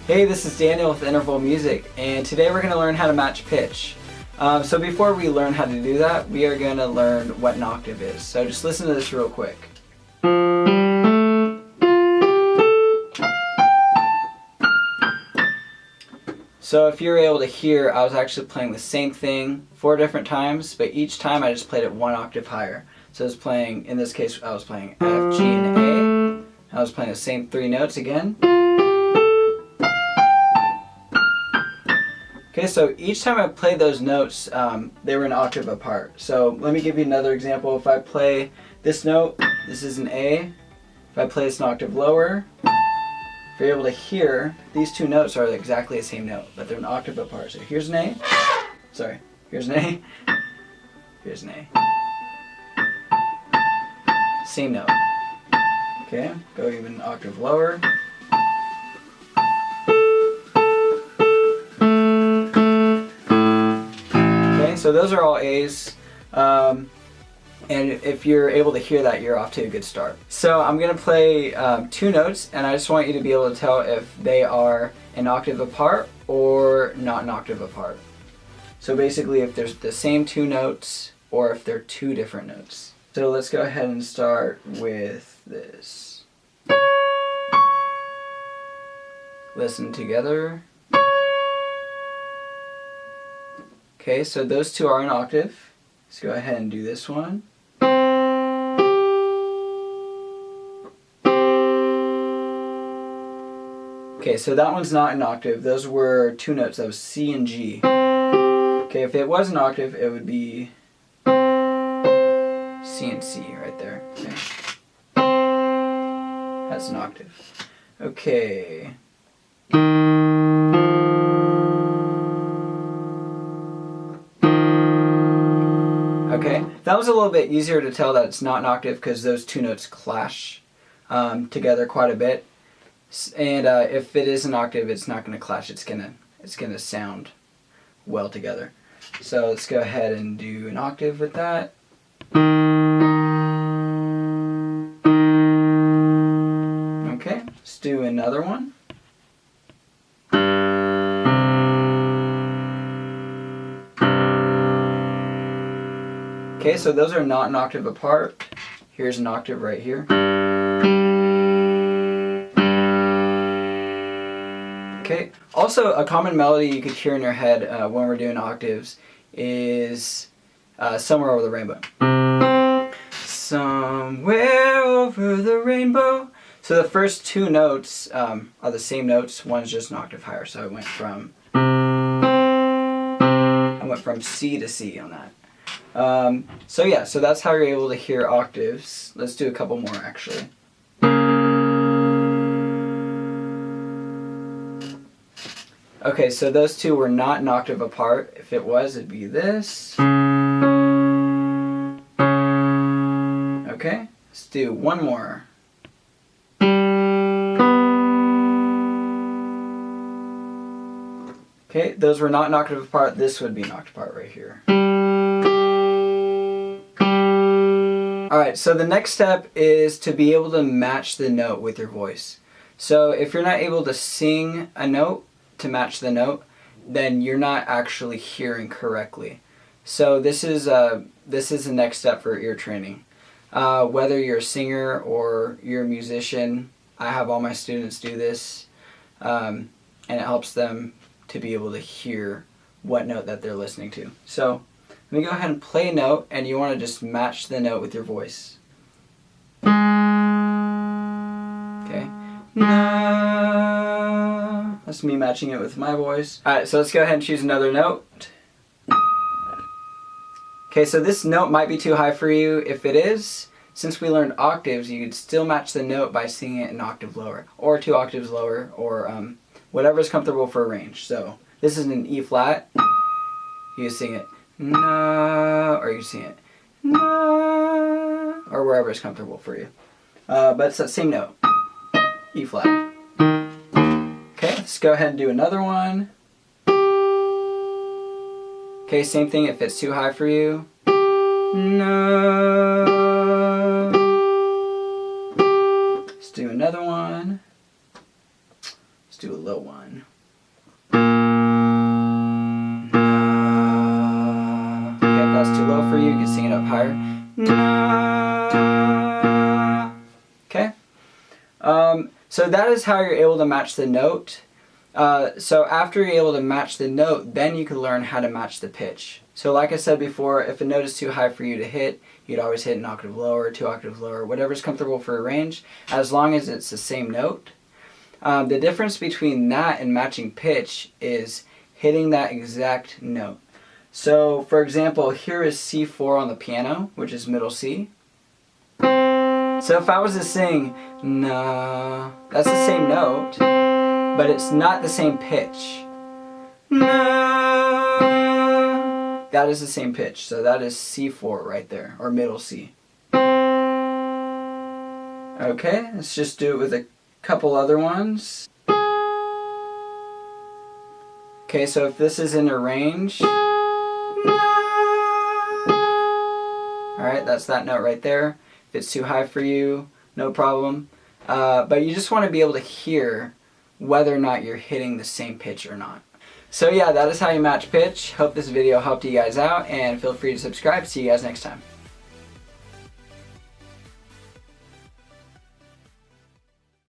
Hey, this is Daniel with Interval Music, and today we're going to learn how to match pitch. So before we learn how to do that, we are going to learn what an octave is. So just listen to this real quick. So if you're able to hear, I was actually playing the same thing 4 different times, but each time I just played it 1 octave higher. So I was playing, in this case, I was playing F, G, and A. I was playing the same 3 notes again. Okay, so each time I played those notes, they were an octave apart. So let me give you another example. If I play this note, this is an A. If I play this an octave lower, if you're able to hear, these 2 notes are exactly the same note, but they're an octave apart. So here's an A. Sorry, here's an A. Here's an A. Same note. Okay, go even an octave lower. Okay, so those are all A's. And if you're able to hear that, you're off to a good start. So I'm going to play 2 notes, and I just want you to be able to tell if they are an octave apart or not an octave apart. So basically if there's the same 2 notes or if they're 2 different notes. So let's go ahead and start with this. Listen together. Okay, so those 2 are an octave. Let's go ahead and do this one. Okay, so that one's not an octave. Those were 2 notes. That was C and G. Okay, if it was an octave, it would be C and C right there. Okay. That's an octave. Okay. Okay, that was a little bit easier to tell that it's not an octave because those 2 notes clash together quite a bit. And if it is an octave, it's not going to clash. It's gonna sound well together. So let's go ahead and do an octave with that. Okay, let's do another one. Okay, so those are not an octave apart. Here's an octave right here. Okay, also a common melody you could hear in your head when we're doing octaves is Somewhere Over the Rainbow. Somewhere over the rainbow. So the first 2 notes are the same notes. One's just an octave higher. So I went from C to C on that. So yeah, so that's how you're able to hear octaves. Let's do a couple more actually. Okay, so those 2 were not an octave apart. If it was, it'd be this. Okay, let's do one more. Okay, those were not an octave apart. This would be an octave apart right here. Alright, so the next step is to be able to match the note with your voice. So if you're not able to sing a note to match the note, then you're not actually hearing correctly. So this is the next step for ear training. Whether you're a singer or you're a musician, I have all my students do this, and it helps them to be able to hear what note that they're listening to. So let me go ahead and play a note, and you want to just match the note with your voice. Okay. No. That's me matching it with my voice. Alright, so let's go ahead and choose another note. Okay, so this note might be too high for you. If it is, since we learned octaves, you could still match the note by singing it an octave lower, or 2 octaves lower, or whatever's comfortable for a range. So this is an E flat. You sing it no, or you sing it no, or wherever is comfortable for you. But it's that same note, E flat. Okay, let's go ahead and do another one. Okay, same thing if it's too high for you. No. Let's do another one. Let's do a low one. Okay, if that's too low for you, you can sing it up higher. Okay? So that is how you're able to match the note. So after you're able to match the note, then you can learn how to match the pitch. So like I said before, if a note is too high for you to hit, you'd always hit an octave lower, 2 octaves lower, whatever's comfortable for your range, as long as it's the same note. The difference between that and matching pitch is hitting that exact note. So for example, here is C4 on the piano, which is middle C. So if I was to sing, na, that's the same note, but it's not the same pitch. Na, that is the same pitch, so that is C4 right there, or middle C. Okay, let's just do it with a couple other ones. Okay, so if this is in a range, alright, that's that note right there. If it's too high for you, no problem. But you just want to be able to hear whether or not you're hitting the same pitch or not. So yeah, that is how you match pitch. Hope this video helped you guys out, and feel free to subscribe. See you guys next time.